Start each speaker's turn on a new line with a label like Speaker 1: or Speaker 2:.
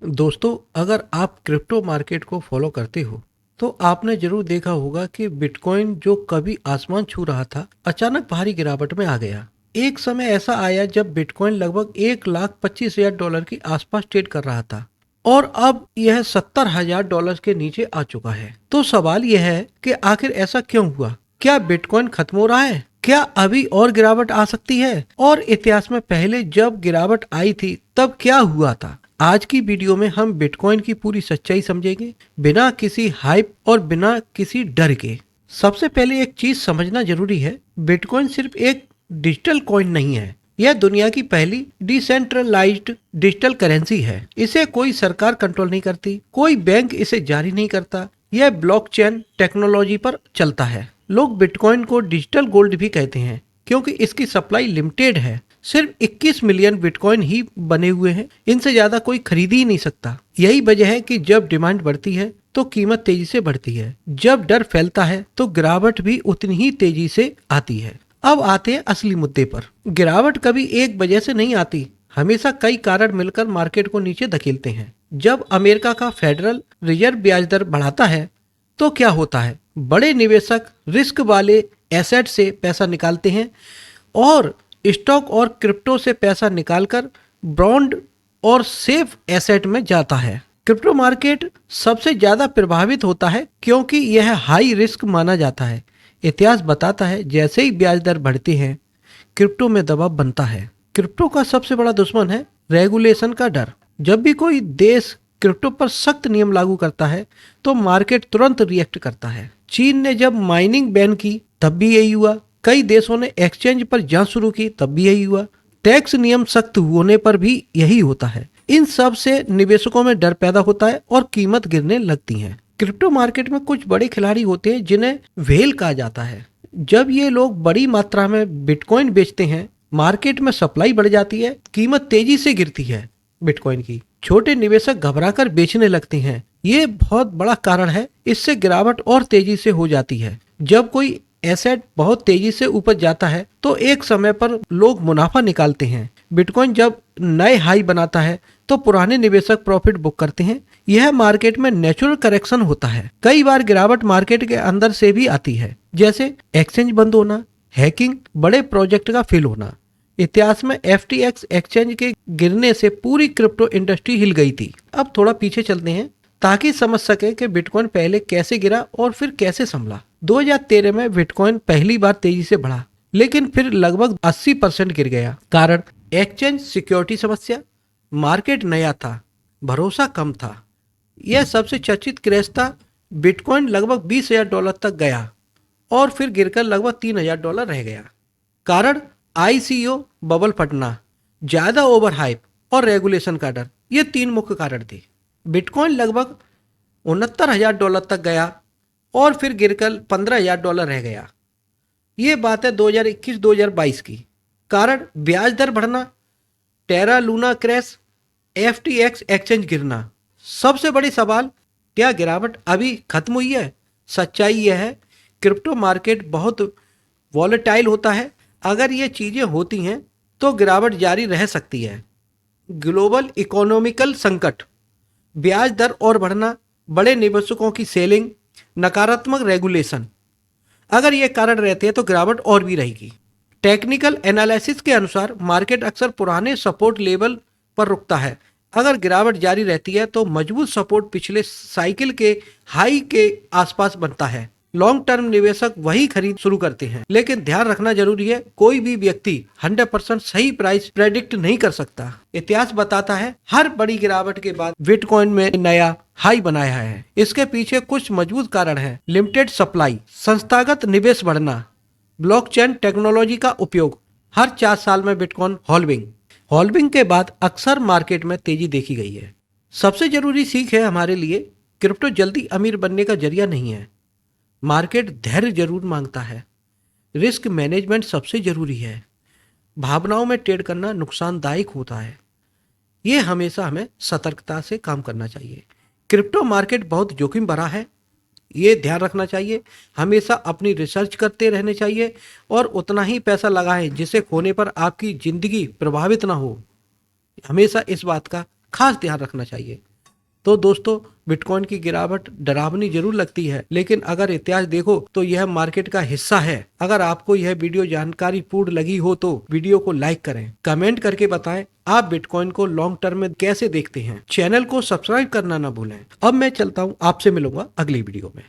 Speaker 1: दोस्तों, अगर आप क्रिप्टो मार्केट को फॉलो करते हो तो आपने जरूर देखा होगा कि बिटकॉइन जो कभी आसमान छू रहा था अचानक भारी गिरावट में आ गया। एक समय ऐसा आया जब बिटकॉइन लगभग 1,25,000 डॉलर के आसपास ट्रेड कर रहा था और अब यह 70,000 डॉलर के नीचे आ चुका है। तो सवाल यह है कि आखिर ऐसा क्यों हुआ? क्या बिटकॉइन खत्म हो रहा है? क्या अभी और गिरावट आ सकती है? और इतिहास में पहले जब गिरावट आई थी तब क्या हुआ था? आज की वीडियो में हम बिटकॉइन की पूरी सच्चाई समझेंगे, बिना किसी हाइप और बिना किसी डर के। सबसे पहले एक चीज समझना जरूरी है, बिटकॉइन सिर्फ एक डिजिटल कॉइन नहीं है। यह दुनिया की पहली डिसेंट्रलाइज्ड डिजिटल करेंसी है। इसे कोई सरकार कंट्रोल नहीं करती, कोई बैंक इसे जारी नहीं करता। यह ब्लॉकचेन टेक्नोलॉजी पर चलता है। लोग बिटकॉइन को डिजिटल गोल्ड भी कहते हैं क्योंकि इसकी सप्लाई लिमिटेड है। सिर्फ 21 मिलियन बिटकॉइन ही बने हुए हैं, इनसे ज्यादा कोई खरीद ही नहीं सकता। यही वजह है कि जब डिमांड बढ़ती है तो कीमत तेजी से बढ़ती है, जब डर फैलता है तो गिरावट भी उतनी ही तेजी से आती है। अब आते हैं असली मुद्दे पर। गिरावट कभी एक वजह से नहीं आती, हमेशा कई कारण मिलकर मार्केट को नीचे धकेलते हैं। जब अमेरिका का फेडरल रिजर्व ब्याज दर बढ़ाता है तो क्या होता है? बड़े निवेशक रिस्क वाले एसेट से पैसा निकालते हैं और स्टॉक और क्रिप्टो से पैसा निकालकर बॉन्ड और सेफ एसेट में जाता है। क्रिप्टो मार्केट सबसे ज्यादा प्रभावित होता है क्योंकि यह हाई रिस्क माना जाता है। इतिहास बताता है जैसे ही ब्याज दर बढ़ती है क्रिप्टो में दबाव बनता है। क्रिप्टो का सबसे बड़ा दुश्मन है रेगुलेशन का डर। जब भी कोई देश क्रिप्टो पर सख्त नियम लागू करता है तो मार्केट तुरंत रिएक्ट करता है। चीन ने जब माइनिंग बैन की तब भी यही हुआ। कई देशों ने एक्सचेंज पर जांच शुरू की तब भी यही हुआ। टैक्स नियम सख्त होने पर भी यही होता है। इन सब से निवेशकों में डर पैदा होता है और कीमत गिरने लगती है। क्रिप्टो मार्केट में कुछ बड़े खिलाड़ी होते हैं जिन्हें व्हेल कहा जाता है। जब ये लोग बड़ी मात्रा में बिटकॉइन बेचते हैं, मार्केट में सप्लाई बढ़ जाती है, कीमत तेजी से गिरती है बिटकॉइन की। छोटे निवेशक घबराकर बेचने लगते हैं। ये बहुत बड़ा कारण है, इससे गिरावट और तेजी से हो जाती है। जब कोई एसेट बहुत तेजी से ऊपर जाता है तो एक समय पर लोग मुनाफा निकालते हैं। बिटकॉइन जब नए हाई बनाता है तो पुराने निवेशक प्रॉफिट बुक करते हैं। यह मार्केट में नेचुरल करेक्शन होता है। कई बार गिरावट मार्केट के अंदर से भी आती है, जैसे एक्सचेंज बंद होना, हैकिंग, बड़े प्रोजेक्ट का फेल होना। इतिहास में FTX एक्सचेंज के गिरने से पूरी क्रिप्टो इंडस्ट्री हिल गई थी। अब थोड़ा पीछे चलते हैं ताकि समझ सके कि बिटकॉइन पहले कैसे गिरा और फिर कैसे संभला। 2013 में बिटकॉइन पहली बार तेजी से बढ़ा, लेकिन फिर लगभग 80% गिर गया। कारण एक्सचेंज सिक्योरिटी समस्या, मार्केट नया था, भरोसा कम था। यह सबसे चर्चित क्रैश था। बिटकॉइन लगभग $20,000 तक गया और फिर गिरकर लगभग $3,000 रह गया। कारण ICO बबल फटना, ज्यादा ओवर हाइप और रेगुलेशन का डर। ये तीन मुख्य कारण थे। बिटकॉइन लगभग $69,000 तक गया और फिर गिरकर $15,000 रह गया। ये बात है 2021-2022 की। कारण ब्याज दर बढ़ना, Terra Luna crash, FTX exchange गिरना। सबसे बड़ी सवाल, क्या गिरावट अभी खत्म हुई है? सच्चाई यह है, क्रिप्टो मार्केट बहुत वॉलेटाइल होता है। अगर ये चीजें होती हैं तो गिरावट जारी रह सकती है। ग्लोबल इकोनॉमिकल संकट, ब्याज दर और बढ़ना, बड़े निवेशकों की सेलिंग, नकारात्मक रेगुलेशन, अगर ये कारण रहते हैं तो गिरावट और भी रहेगी। टेक्निकल एनालिसिस के अनुसार मार्केट अक्सर पुराने सपोर्ट लेवल पर रुकता है। अगर गिरावट जारी रहती है तो मजबूत सपोर्ट पिछले साइकिल के हाई के आसपास बनता है। लॉन्ग टर्म निवेशक वही खरीद शुरू करते हैं, लेकिन ध्यान रखना जरूरी है, कोई भी व्यक्ति 100% सही प्राइस प्रेडिक्ट नहीं कर सकता। इतिहास बताता है हर बड़ी गिरावट के बाद बिटकॉइन में नया हाई बनाया है। इसके पीछे कुछ मजबूत कारण है। लिमिटेड सप्लाई, संस्थागत निवेश बढ़ना, ब्लॉकचेन टेक्नोलॉजी का उपयोग। हर 4 साल में बिटकॉइन हॉल्विंग के बाद अक्सर मार्केट में तेजी देखी गई है। सबसे जरूरी सीख है हमारे लिए, क्रिप्टो जल्दी अमीर बनने का जरिया नहीं है। मार्केट धैर्य जरूर मांगता है। रिस्क मैनेजमेंट सबसे जरूरी है। भावनाओं में ट्रेड करना नुकसानदायक होता है। ये हमेशा हमें सतर्कता से काम करना चाहिए। क्रिप्टो मार्केट बहुत जोखिम भरा है, ये ध्यान रखना चाहिए। हमेशा अपनी रिसर्च करते रहने चाहिए और उतना ही पैसा लगाएं जिसे खोने पर आपकी जिंदगी प्रभावित ना हो। हमेशा इस बात का खास ध्यान रखना चाहिए। तो दोस्तों, बिटकॉइन की गिरावट डरावनी जरूर लगती है, लेकिन अगर इतिहास देखो तो यह मार्केट का हिस्सा है। अगर आपको यह वीडियो जानकारी पूर्ण लगी हो तो वीडियो को लाइक करें, कमेंट करके बताएं आप बिटकॉइन को लॉन्ग टर्म में कैसे देखते हैं। चैनल को सब्सक्राइब करना ना भूलें। अब मैं चलता हूं, आपसे मिलूंगा अगली वीडियो में।